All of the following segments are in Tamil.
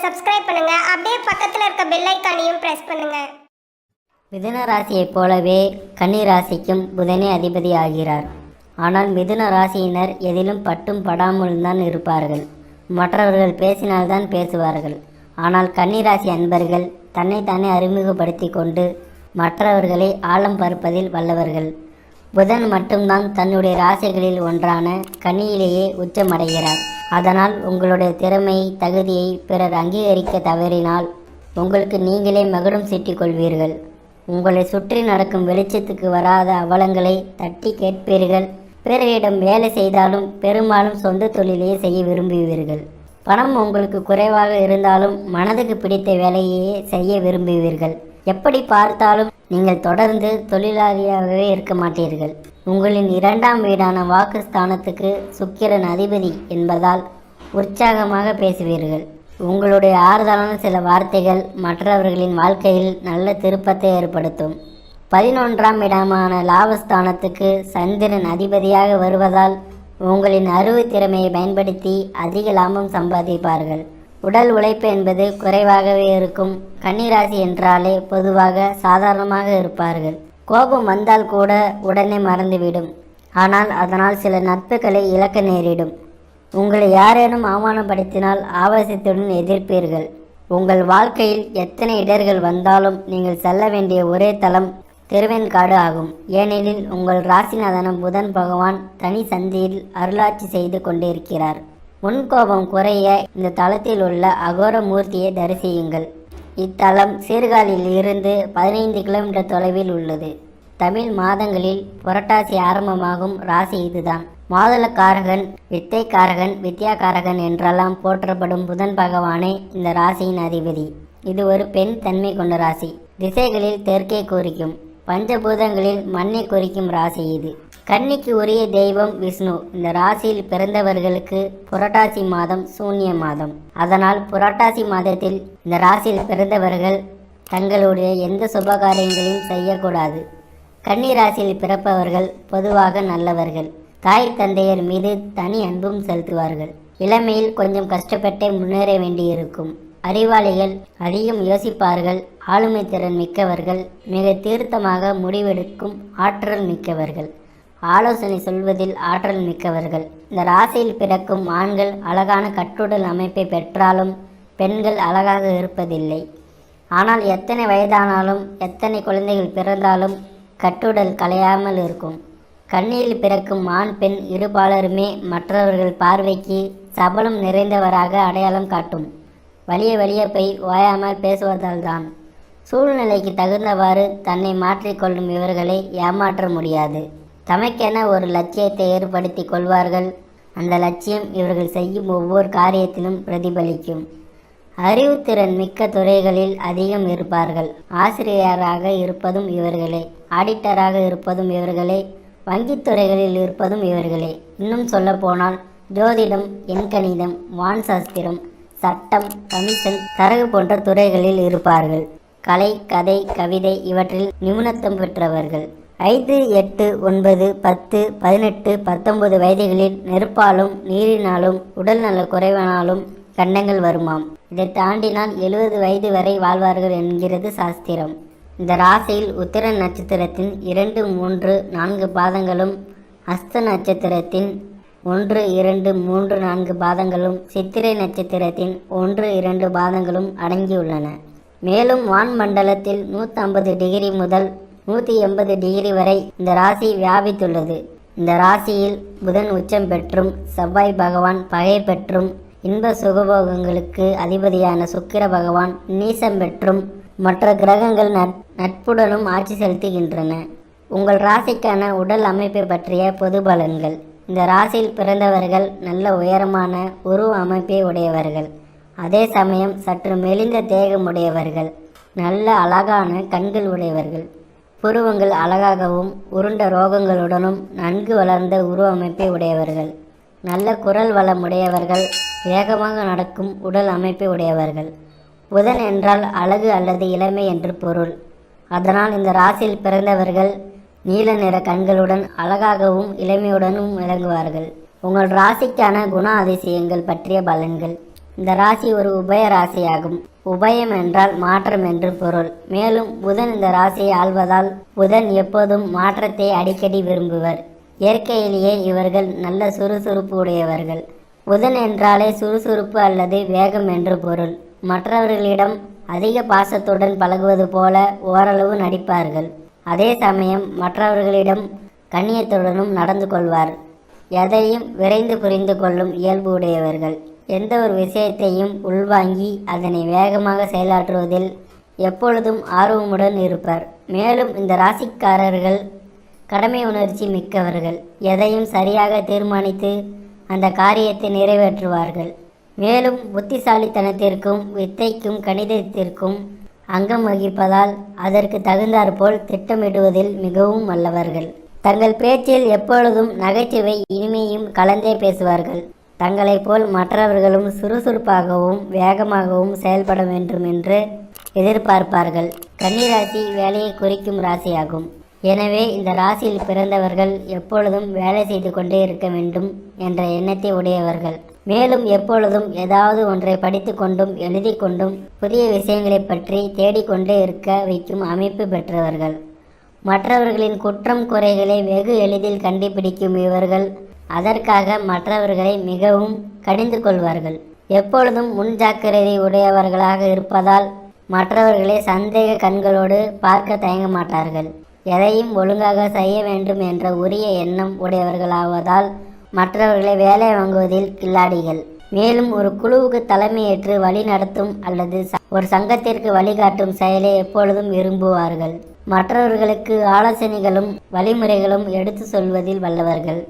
சப்ஸ்கிரைப் பண்ணுங்க. அப்படியே பக்கத்துல இருக்க பெல் ஐகானையும் பிரஸ் பண்ணுங்க. மிதுன ராசியைப் போலவே கன்னி ராசிக்கும் புதனே அதிபதி ஆகிறார். ஆனால் மிதுன ராசியினர் எதிலும் பட்டும் படாமல் தான் இருப்பார்கள். மற்றவர்கள் பேசினால்தான் பேசுவார்கள். ஆனால் கன்னிராசி அன்பர்கள் தன்னைத்தானே அறிமுகப்படுத்தி கொண்டு மற்றவர்களை ஆழம் பார்ப்பதில் வல்லவர்கள். புதன் மட்டும்தான் தன்னுடைய ராசிகளில் ஒன்றான கன்னியிலேயே உச்சமடைகிறார். அதனால் உங்களுடைய திறமை தகுதியை பிறர் அங்கீகரிக்க தவறினால் உங்களுக்கு நீங்களே மகுடம் சீட்டிக் கொள்வீர்கள். உங்களை சுற்றி நடக்கும் வெளிச்சத்துக்கு வராத அவலங்களை தட்டி கேட்பீர்கள். பிறரிடம் வேலை செய்தாலும் பெரும்பாலும் சொந்த தொழிலையே செய்ய விரும்புவீர்கள். பணம் உங்களுக்கு குறைவாக இருந்தாலும் மனதுக்கு பிடித்த வேலையே செய்ய விரும்புவீர்கள். எப்படி பார்த்தாலும் நீங்கள் தொடர்ந்து தொழிலாளியாகவே இருக்க மாட்டீர்கள். உங்களின் 2ஆம் வீடான வாக்குஸ்தானத்துக்கு சுக்கிரன் அதிபதி என்பதால் உற்சாகமாக பேசுவீர்கள். உங்களுடைய ஆறுதலான சில வார்த்தைகள் மற்றவர்களின் வாழ்க்கையில் நல்ல திருப்பத்தை ஏற்படுத்தும். 11ஆம் இடமான லாபஸ்தானத்துக்கு சந்திரன் அதிபதியாக வருவதால் உங்களின் அறிவு திறமையை பயன்படுத்தி அதிக லாபம் சம்பாதிப்பார்கள். உடல் உழைப்பு என்பது குறைவாகவே இருக்கும். கன்னிராசி என்றாலே பொதுவாக சாதாரணமாக இருப்பார்கள். கோபம் வந்தால் கூட உடனே மறந்துவிடும். ஆனால் அதனால் சில நட்புகளை இழக்க நேரிடும். உங்களை யாரேனும் அவமானப்படுத்தினால் ஆவேசத்துடன் எதிர்ப்பீர்கள். உங்கள் வாழ்க்கையில் எத்தனை இடர்கள் வந்தாலும் நீங்கள் செல்ல வேண்டிய ஒரே தலம் திருவெண்காடு ஆகும். ஏனெனில் உங்கள் ராசிநாதன புதன் பகவான் தனி சந்தியில் அருளாட்சி செய்து கொண்டிருக்கிறார். முன்கோபம் குறைய இந்த தலத்தில் உள்ள அகோர மூர்த்தியை தரிசியுங்கள். இத்தலம் சீர்காழியில் இருந்து 15 கிலோமீட்டர் தொலைவில் உள்ளது. தமிழ் மாதங்களில் புரட்டாசி ஆரம்பமாகும் ராசி இதுதான். மாதுளக்காரகன், வித்தைக்காரகன், வித்யாகாரகன் என்றெல்லாம் போற்றப்படும் புதன் பகவானே இந்த ராசியின் அதிபதி. இது ஒரு பெண் தன்மை கொண்ட ராசி. திசைகளில் தெற்கே குறிக்கும். பஞ்சபூதங்களில் மண்ணை குறிக்கும் ராசி இது. கன்னிக்கு உரிய தெய்வம் விஷ்ணு. இந்த ராசியில் பிறந்தவர்களுக்கு புரட்டாசி மாதம் சூன்ய மாதம். அதனால் புரட்டாசி மாதத்தில் இந்த ராசியில் பிறந்தவர்கள் தங்களுடைய எந்த சுபகாரியங்களையும் செய்யக்கூடாது. கன்னி ராசியில் பிறப்பவர்கள் பொதுவாக நல்லவர்கள். தாய் தந்தையர் மீது தனி அன்பும் செலுத்துவார்கள். இளமையில் கொஞ்சம் கஷ்டப்பட்டே முன்னேற வேண்டியிருக்கும். அறிவாளிகள், அதிகம் யோசிப்பார்கள். ஆளுமை திறன் மிக்கவர்கள். மிக தீர்த்தமாக முடிவெடுக்கும் ஆற்றல் மிக்கவர்கள். ஆலோசனை சொல்வதில் ஆற்றல் மிக்கவர்கள். இந்த ராசியில் பிறக்கும் ஆண்கள் அழகான கட்டுடல் அமைப்பை பெற்றாலும் பெண்கள் அழகாக இருப்பதில்லை. ஆனால் எத்தனை வயதானாலும் எத்தனை குழந்தைகள் பிறந்தாலும் கட்டுடல் கலையாமல் இருக்கும். கன்னியில் பிறக்கும் ஆண் பெண் இருபாலருமே மற்றவர்கள் பார்வைக்கு சபலம் நிறைந்தவராக அடையாளம் காட்டும். வலிய வலிய போய் ஓயாமல் பேசுவதால் தான். சூழ்நிலைக்கு தகுந்தவாறு தன்னை மாற்றிக்கொள்ளும் இவர்களை ஏமாற்ற முடியாது. தமக்கென ஒரு லட்சியத்தை ஏற்படுத்தி கொள்வார்கள். அந்த லட்சியம் இவர்கள் செய்யும் ஒவ்வொரு காரியத்திலும் பிரதிபலிக்கும். அறிவுத்திறன் மிக்க துறைகளில் அதிகம் இருப்பார்கள். ஆசிரியராக இருப்பதும் இவர்களே. ஆடிட்டராக இருப்பதும் இவர்களே. வங்கித்துறைகளில் இருப்பதும் இவர்களே. இன்னும் சொல்ல போனால் ஜோதிடம், எண்கணிதம், வான்சாஸ்திரம், சட்டம், கமிஷன், தரகு போன்ற துறைகளில் இருப்பார்கள். கலை, கதை, கவிதை இவற்றில் நிபுணத்துவம் பெற்றவர்கள். 5, 8, 9, 10, 18, 19 வயதுகளில் நெருப்பாலும் நீரினாலும் உடல் நல குறைவினாலும் கண்டங்கள் வருமாம். இதை தாண்டினால் 70 வயது வரை வாழ்வார்கள் என்கிறது சாஸ்திரம். இந்த ராசியில் உத்திர நட்சத்திரத்தின் 2, 3, 4 பாதங்களும், அஸ்த நட்சத்திரத்தின் 1, 2, 3, 4 பாதங்களும், சித்திரை நட்சத்திரத்தின் 1, 2 பாதங்களும் அடங்கியுள்ளன. மேலும் வான் மண்டலத்தில் 150 டிகிரி முதல் 180 டிகிரி வரை இந்த ராசி வியாபித்துள்ளது. இந்த ராசியில் புதன் உச்சம் பெற்றும் செவ்வாய் பகவான் பகை பெற்றும் இன்ப சுகபோகங்களுக்கு அதிபதியான சுக்கிர பகவான் நீசம் பெற்றும் மற்ற கிரகங்கள் நட்புடனும் ஆட்சி செலுத்துகின்றன. உங்கள் ராசிக்கான உடல் அமைப்பை பற்றிய பொது பலன்கள். இந்த ராசியில் பிறந்தவர்கள் நல்ல உயரமான உருவ அமைப்பை உடையவர்கள். அதே சமயம் சற்று மெலிந்த தேகம் உடையவர்கள். நல்ல அழகான கண்கள் உடையவர்கள். புருவங்கள் அழகாகவும் உருண்ட ரோகங்களுடனும் நன்கு வளர்ந்த உருவ அமைப்பை உடையவர்கள். நல்ல குரல் வளம் உடையவர்கள். வேகமாக நடக்கும் உடல் அமைப்பை உடையவர்கள். புதன் என்றால் அழகு அல்லது இளமை என்று பொருள். அதனால் இந்த ராசியில் பிறந்தவர்கள் நீல நிற கண்களுடன் அழகாகவும் இளமையுடனும் விளங்குவார்கள். உங்கள் ராசிக்கான குண அதிசயங்கள் பற்றிய பலன்கள். இந்த ராசி ஒரு உபய ராசியாகும். உபயம் என்றால் மாற்றம் என்று பொருள். மேலும் புதன் இந்த ராசியை ஆள்வதால் புதன் எப்போதும் மாற்றத்தை அடிக்கடி விரும்புவர். இயற்கையிலேயே இவர்கள் நல்ல சுறுசுறுப்பு உடையவர்கள். புதன் என்றாலே சுறுசுறுப்பு அல்லது வேகம் என்று பொருள். மற்றவர்களிடம் அதிக பாசத்துடன் பழகுவது போல ஓரளவு நடிப்பார்கள். அதே சமயம் மற்றவர்களிடம் கண்ணியத்துடனும் நடந்து கொள்வார். எதையும் விரைந்து புரிந்து கொள்ளும் இயல்பு உடையவர்கள். எந்த ஒரு விஷயத்தையும் உள்வாங்கி அதனை வேகமாக செயலாற்றுவதில் எப்பொழுதும் ஆர்வமுடன் இருப்பார். மேலும் இந்த ராசிக்காரர்கள் கடமை உணர்ச்சி மிக்கவர்கள். எதையும் சரியாக தீர்மானித்து அந்த காரியத்தை நிறைவேற்றுவார்கள். மேலும் புத்திசாலித்தனத்திற்கும் வித்தைக்கும் கணிதத்திற்கும் அங்கம் வகிப்பதால் அதற்கு தகுந்தாற்போல் திட்டமிடுவதில் மிகவும் வல்லவர்கள். தங்கள் பேச்சில் எப்பொழுதும் நகைச்சுவை இனிமையும் கலந்தே பேசுவார்கள். தங்களைப் போல் மற்றவர்களும் சுறுசுறுப்பாகவும் வேகமாகவும் செயல்பட வேண்டும் என்று எதிர்பார்ப்பார்கள். கன்னிராசி வேலையை குறிக்கும் ராசியாகும். எனவே இந்த ராசியில் பிறந்தவர்கள் எப்பொழுதும் வேலை செய்து கொண்டே இருக்க வேண்டும் என்ற எண்ணத்தை உடையவர்கள். மேலும் எப்பொழுதும் ஏதாவது ஒன்றை படித்து கொண்டும் எழுதி கொண்டும் புதிய விஷயங்களை பற்றி தேடிக்கொண்டே இருக்க வைக்கும் அமைப்பு பெற்றவர்கள். மற்றவர்களின் குற்றம் குறைகளை வெகு எளிதில் கண்டுபிடிக்கும் இவர்கள் அதற்காக மற்றவர்களை மிகவும் கடிந்து கொள்வார்கள். எப்பொழுதும் முன்ஜாக்கிரதை உடையவர்களாக இருப்பதால் மற்றவர்களை சந்தேக கண்களோடு பார்க்க தயங்க மாட்டார்கள். எதையும் ஒழுங்காக செய்ய வேண்டும் என்ற உரிய எண்ணம் உடையவர்களாவதால் மற்றவர்களை வேலை வாங்குவதில் கில்லாடிகள். மேலும் ஒரு குழுவுக்கு தலைமையேற்று வழி நடத்தும் அல்லது ஒரு சங்கத்திற்கு வழிகாட்டும் செயலை எப்பொழுதும் விரும்புவார்கள். மற்றவர்களுக்கு ஆலோசனைகளும் வழிமுறைகளும் எடுத்து சொல்வதில் வல்லவர்கள்.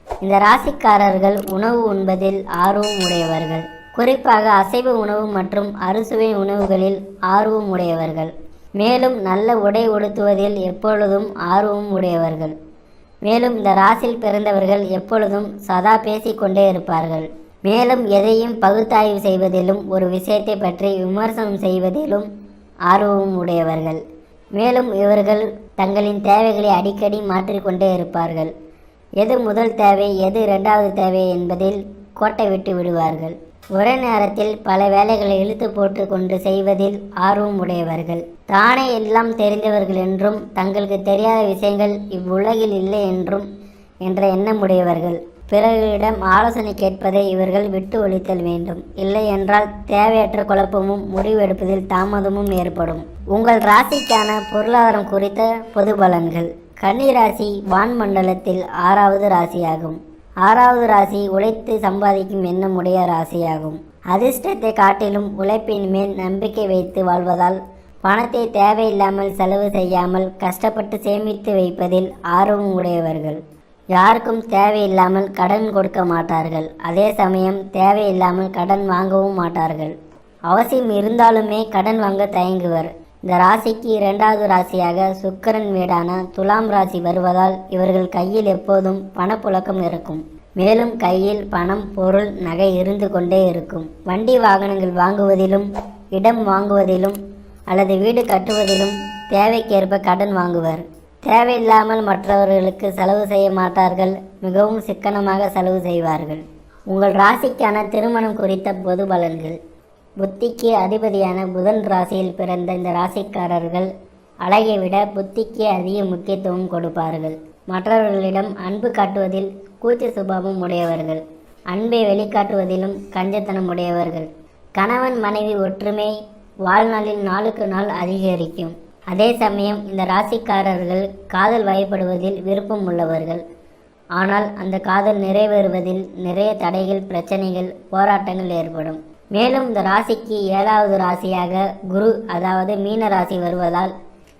இந்த ராசிக்காரர்கள் உணவு உண்பதில் ஆர்வம் உடையவர்கள். குறிப்பாக அசைவ உணவு மற்றும் அறுசுவை உணவுகளில் ஆர்வம் உடையவர்கள். மேலும் நல்ல உடை உடுத்துவதில் எப்பொழுதும் ஆர்வம் உடையவர்கள். மேலும் இந்த ராசியில் பிறந்தவர்கள் எப்பொழுதும் சதா பேசிக்கொண்டே இருப்பார்கள். மேலும் எதையும் பகுத்தாய்வு செய்வதிலும் ஒரு விஷயத்தை பற்றி விமர்சனம் செய்வதிலும் ஆர்வம் உடையவர்கள். மேலும் இவர்கள் தங்களின் தேவைகளை அடிக்கடி மாற்றிக்கொண்டே இருப்பார்கள். எது முதல் தேவை எது இரண்டாவது தேவை என்பதில் கோட்டை விட்டு விடுவார்கள். ஒரே நேரத்தில் பல வேலைகளை இழுத்து போட்டு கொண்டு செய்வதில் ஆர்வம் உடையவர்கள். தானே எல்லாம் தெரிந்தவர்கள் என்றும் தங்களுக்கு தெரியாத விஷயங்கள் இவ்வுலகில் இல்லை என்றும் என்ற எண்ணம் உடையவர்கள். பிறர்களிடம் ஆலோசனை கேட்பதை இவர்கள் விட்டு ஒழித்தல் வேண்டும். இல்லை என்றால் தேவையற்ற குழப்பமும் முடிவெடுப்பதில் தாமதமும் ஏற்படும். உங்கள் ராசிக்கான பொருளாதாரம் குறித்த பொது பலன்கள். கன்னிராசி வான்மண்டலத்தில் 6வது ராசியாகும். 6வது ராசி உழைத்து சம்பாதிக்கும் எண்ணம் உடைய ராசியாகும். அதிர்ஷ்டத்தை காட்டிலும் உழைப்பின் மேல் நம்பிக்கை வைத்து வாழ்வதால் பணத்தை தேவையில்லாமல் செலவு செய்யாமல் கஷ்டப்பட்டு சேமித்து வைப்பதில் ஆர்வம் உடையவர்கள். யாருக்கும் தேவையில்லாமல் கடன் கொடுக்க மாட்டார்கள். அதே சமயம் தேவையில்லாமல் கடன் வாங்கவும் மாட்டார்கள். அவசியம் இருந்தாலுமே கடன் வாங்க தயங்குவர். இந்த ராசிக்கு 2வது ராசியாக சுக்கிரன் வீடான துலாம் ராசி வருவதால் இவர்கள் கையில் எப்போதும் பணப்புழக்கம் இருக்கும். மேலும் கையில் பணம் பொருள் நகை இருந்து கொண்டே இருக்கும். வண்டி வாகனங்கள் வாங்குவதிலும் இடம் வாங்குவதிலும் அல்லது வீடு கட்டுவதிலும் தேவைக்கேற்ப கடன் வாங்குவர். தேவையில்லாமல் மற்றவர்களுக்கு செலவு செய்ய மாட்டார்கள். மிகவும் சிக்கனமாக செலவு செய்வார்கள். உங்கள் ராசிக்கான திருமணம் குறித்த பொது பலன்கள். புத்திக்கு அதிபதியான புதன் ராசியில் பிறந்த இந்த ராசிக்காரர்கள் அழகை விட புத்திக்கு அதிக முக்கியத்துவம் கொடுப்பார்கள். மற்றவர்களிடம் அன்பு காட்டுவதில் கூச்ச சுபாவம் உடையவர்கள். அன்பை வெளிக்காட்டுவதிலும் கஞ்சத்தனம் உடையவர்கள். கணவன் மனைவி ஒற்றுமை வாழ்நாளில் நாளுக்கு நாள் அதிகரிக்கும். அதே சமயம் இந்த ராசிக்காரர்கள் காதல் வயப்படுவதில் விருப்பம் உள்ளவர்கள். ஆனால் அந்த காதல் நிறைவேறுவதில் நிறைய தடைகள் பிரச்சனைகள் போராட்டங்கள் ஏற்படும். மேலும் இந்த ராசிக்கு 7வது ராசியாக குரு அதாவது மீன ராசி வருவதால்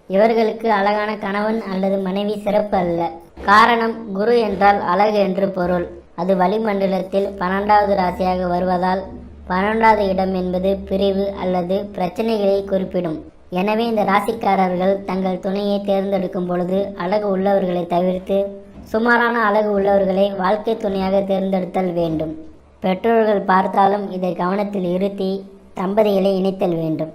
இவர்களுக்கு அழகான கணவன் அல்லது மனைவி சிறப்பு அல்ல. காரணம் குரு என்றால் அழகு என்று பொருள். அது வளிமண்டலத்தில் 12வது ராசியாக வருவதால் 12வது இடம் என்பது பிரிவு அல்லது பிரச்சனைகளை குறிப்பிடும். எனவே இந்த ராசிக்காரர்கள் தங்கள் துணையை தேர்ந்தெடுக்கும் பொழுது அழகு உள்ளவர்களை தவிர்த்து சுமாரான அழகு உள்ளவர்களை வாழ்க்கை துணையாக தேர்ந்தெடுத்தல் வேண்டும். பெற்றோர்கள் பார்த்தாலும் இதை கவனத்தில் இருத்தி தம்பதிகளை இணைத்தல் வேண்டும்.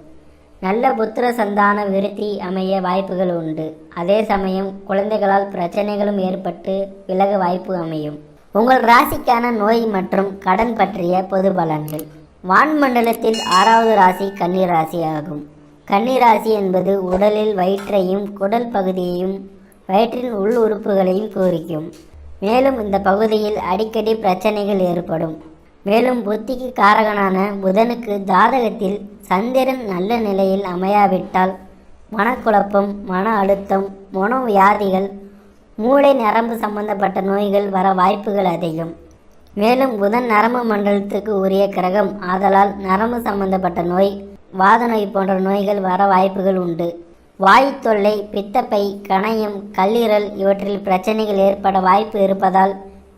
நல்ல புத்திர சந்தான விருத்தி அமைய வாய்ப்புகள் உண்டு. அதே சமயம் குழந்தைகளால் பிரச்சனைகளும் ஏற்பட்டு விலக வாய்ப்பு அமையும். உங்கள் ராசிக்கான நோய் மற்றும் கடன் பற்றிய பொது பலன்கள். வான்மண்டலத்தில் 6வது ராசி கன்னி ராசி ஆகும். கன்னி ராசி என்பது உடலில் வயிற்றையும் குடல் பகுதியையும் வயிற்றின் உள் உறுப்புகளையும் குறிக்கும். மேலும் இந்த பகுதியில் அடிக்கடி பிரச்சனைகள் ஏற்படும். மேலும் புத்திக்கு காரகனான புதனுக்கு ஜாதகத்தில் சந்திரன் நல்ல நிலையில் அமையாவிட்டால் மனக்குழப்பம், மன அழுத்தம், மனோவியாதிகள், மூளை நரம்பு சம்பந்தப்பட்ட நோய்கள் வர வாய்ப்புகள் அதிகம். மேலும் புதன் நரம்பு மண்டலத்துக்கு உரிய கிரகம் ஆதலால் நரம்பு சம்பந்தப்பட்ட நோய், வாத நோய் போன்ற நோய்கள் வர வாய்ப்புகள் உண்டு. வாயு தொல்லை, பித்தப்பை, கணையம், கல்லீரல் இவற்றில் பிரச்சனைகள் ஏற்பட வாய்ப்பு இருப்பதால்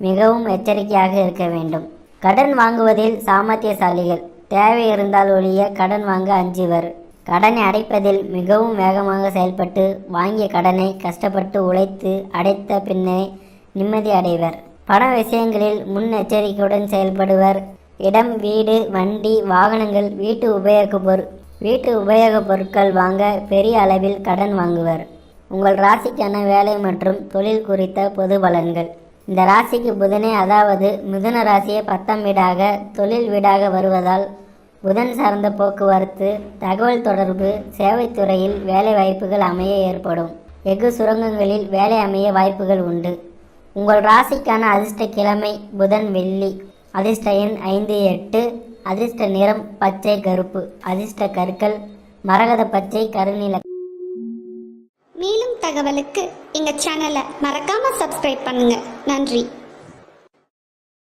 மிகவும் எச்சரிக்கையாக இருக்க வேண்டும். கடன் வாங்குவதில் சாமர்த்தியசாலிகள். தேவை இருந்தால் ஒழிய கடன் வாங்க அஞ்சுவர். கடனை அடைப்பதில் மிகவும் வேகமாக செயல்பட்டு வாங்கிய கடனை கஷ்டப்பட்டு உழைத்து அடைத்த பின்னே நிம்மதி அடைவர். பண விஷயங்களில் முன்னெச்சரிக்கையுடன் செயல்படுவர். இடம், வீடு, வண்டி, வாகனங்கள், வீட்டு உபயோகப் பொருட்கள் வாங்க பெரிய அளவில் கடன் வாங்குவர். உங்கள் ராசிக்கான வேலை மற்றும் தொழில் குறித்த பொது பலன்கள். இந்த ராசிக்கு புதனே, அதாவது மிதுன ராசியை 10ஆம் வீடாக தொழில் வீடாக வருவதால் புதன் சார்ந்த போக்குவரத்து, தகவல் தொடர்பு, சேவைத்துறையில் வேலை வாய்ப்புகள் அமைய ஏற்படும். எஃகு சுரங்கங்களில் வேலை அமைய வாய்ப்புகள் உண்டு. உங்கள் ராசிக்கான அதிர்ஷ்ட கிழமை புதன், வெள்ளி. அதிர்ஷ்ட எண் 5, 8. அதிர்ஷ்ட நிறம் பச்சை, கருப்பு. அதிர்ஷ்ட கற்கள் மரகத பச்சை, கருநீல. மேலும் தகவலுக்கு எங்க சேனலை மறக்காம சப்ஸ்கிரைப் பண்ணுங்க. நன்றி.